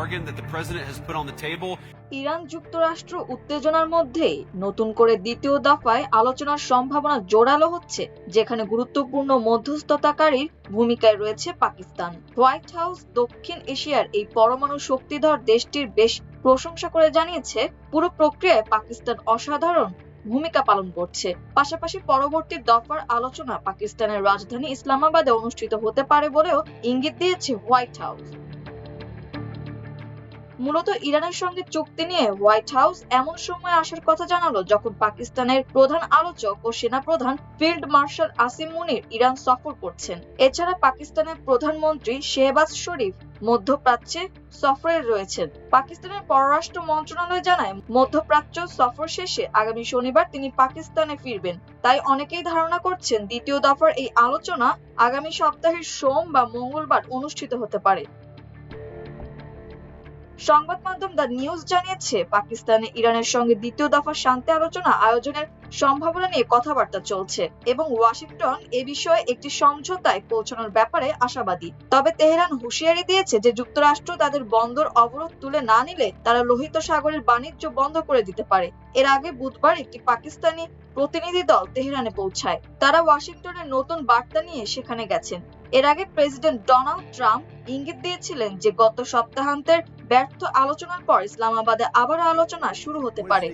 bargain that the president has put on the table. Iran যুক্তরাষ্ট্র উত্তেজনার মধ্যেই নতুন করে দ্বিতীয় দফায় আলোচনার সম্ভাবনা জোরালো হচ্ছে, যেখানে গুরুত্বপূর্ণ মধ্যস্থতাকারীর ভূমিকায় রয়েছে পাকিস্তান। হোয়াইট হাউস দক্ষিণ এশিয়ার এই পরমাণু শক্তিধর দেশটির বেশ প্রশংসা করে জানিয়েছে, পুরো প্রক্রিয়ায় পাকিস্তান অসাধারণ ভূমিকা পালন করছে। পাশাপাশি পরবর্তী দফার আলোচনা পাকিস্তানের রাজধানী ইসলামাবাদে অনুষ্ঠিত হতে পারে বলেও ইঙ্গিত দিয়েছে হোয়াইট হাউস। মূলত ইরানের সঙ্গে চুক্তি নিয়ে হোয়াইট হাউস এমন সময় আসার কথা জানালো যখন পাকিস্তানের প্রধান আলোচক ও সেনাপ্রধান ফিল্ড মার্শাল আসিম মুনির ইরান সফর করছেন। এছাড়া পাকিস্তানের প্রধানমন্ত্রী শেহবাজ শরীফ মধ্যপ্রাচ্যে সফরে রয়েছেন। পাকিস্তানের পররাষ্ট্র মন্ত্রণালয় জানায়, মধ্যপ্রাচ্য সফর শেষে আগামী শনিবার তিনি পাকিস্তানে ফিরবেন। তাই অনেকেই ধারণা করছেন দ্বিতীয় দফার এই আলোচনা আগামী সপ্তাহের সোম বা মঙ্গলবার অনুষ্ঠিত হতে পারে। সংবাদ মাধ্যম দ্য নিউজ জানিয়েছে, পাকিস্তানে ইরানের সঙ্গে দ্বিতীয় দফা শান্তি আলোচনা আয়োজনের সম্ভাবনা নিয়ে কথাবার্তা চলছে এবং ওয়াশিংটন এ বিষয়ে একটি সমঝোতায় পৌঁছানোর ব্যাপারে আশাবাদী। তবে তেহরান হুঁশিয়ারি দিয়েছে যে যুক্তরাষ্ট্র তাদের বন্দর অবরোধ তুলে না নিলে তারা লোহিত সাগরের বাণিজ্য বন্ধ করে দিতে পারে। এর আগে বুধবার একটি পাকিস্তানি প্রতিনিধি দল তেহরানে পৌঁছায়। তারা ওয়াশিংটনের নতুন বার্তা নিয়ে সেখানে গেছেন। এর আগে প্রেসিডেন্ট ডোনাল্ড ট্রাম্প ইঙ্গিত দিয়েছিলেন যে গত সপ্তাহান্তের ব্যর্থ আলোচনার পর ইসলামাবাদে আবার আলোচনা শুরু হতে পারে।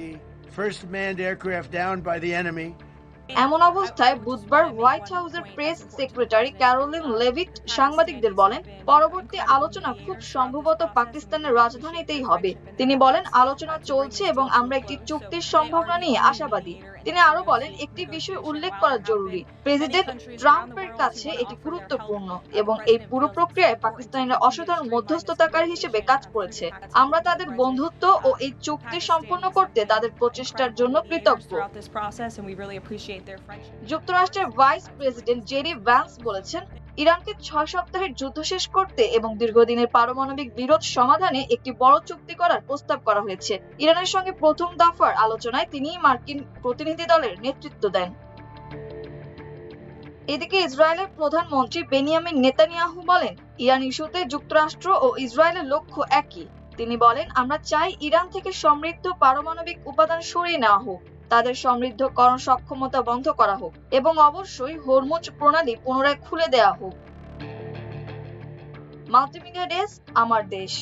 এমন অবস্থায় বুধবার হোয়াইট হাউসের প্রেস সেক্রেটারি ক্যারোলিন লেভিট সাংবাদিকদের বলেন, পরবর্তী আলোচনা খুব সম্ভবত পাকিস্তানের রাজধানীতেই হবে। তিনি বলেন, আলোচনা চলছে এবং আমরা একটি চুক্তির সম্ভাবনা নিয়ে আশাবাদী। তিনি আরো বলেন, একটি বিষয় উল্লেখ করা জরুরি, প্রেসিডেন্ট ট্রাম্পের কাছে এটি গুরুত্বপূর্ণ এবং এই পুরো প্রক্রিয়ায় পাকিস্তানিরা অসাধারণ মধ্যস্থতাকারী হিসেবে কাজ করেছে। আমরা তাদের বন্ধুত্ব ও এই চুক্তি সম্পন্ন করতে তাদের প্রচেষ্টার জন্য কৃতজ্ঞ। যুক্তরাষ্ট্রের ভাইস প্রেসিডেন্ট জেডি ভ্যান্স বলেছেন, ইরানকে 6 সপ্তাহের যুদ্ধ শেষ করতে এবং দীর্ঘদিনের পারমাণবিক বিরোধ সমাধানে একটি বড় চুক্তি করার প্রস্তাব করা হয়েছে। ইরানের সঙ্গে প্রথম দফার আলোচনায় তিনিই মার্কিন প্রতিনিধি দলের নেতৃত্ব দেন। এদিকে ইসরায়েলের প্রধানমন্ত্রী বেনিয়ামিন নেতানিয়াহু বলেন, ইরান ইস্যুতে যুক্তরাষ্ট্র ও ইসরায়েলের লক্ষ্য একই। তিনি বলেন, আমরা চাই ইরান থেকে সমৃদ্ধ পারমাণবিক উপাদান সরিয়ে নেওয়া হোক, তাদের সমৃদ্ধকরণ সক্ষমতা বন্ধ করা হোক এবং অবশ্যই হরমুজ প্রণালী পুনরায় খুলে দেওয়া হোক। মাল্টিমিডিয়া ডেস্ক, আমার দেশ।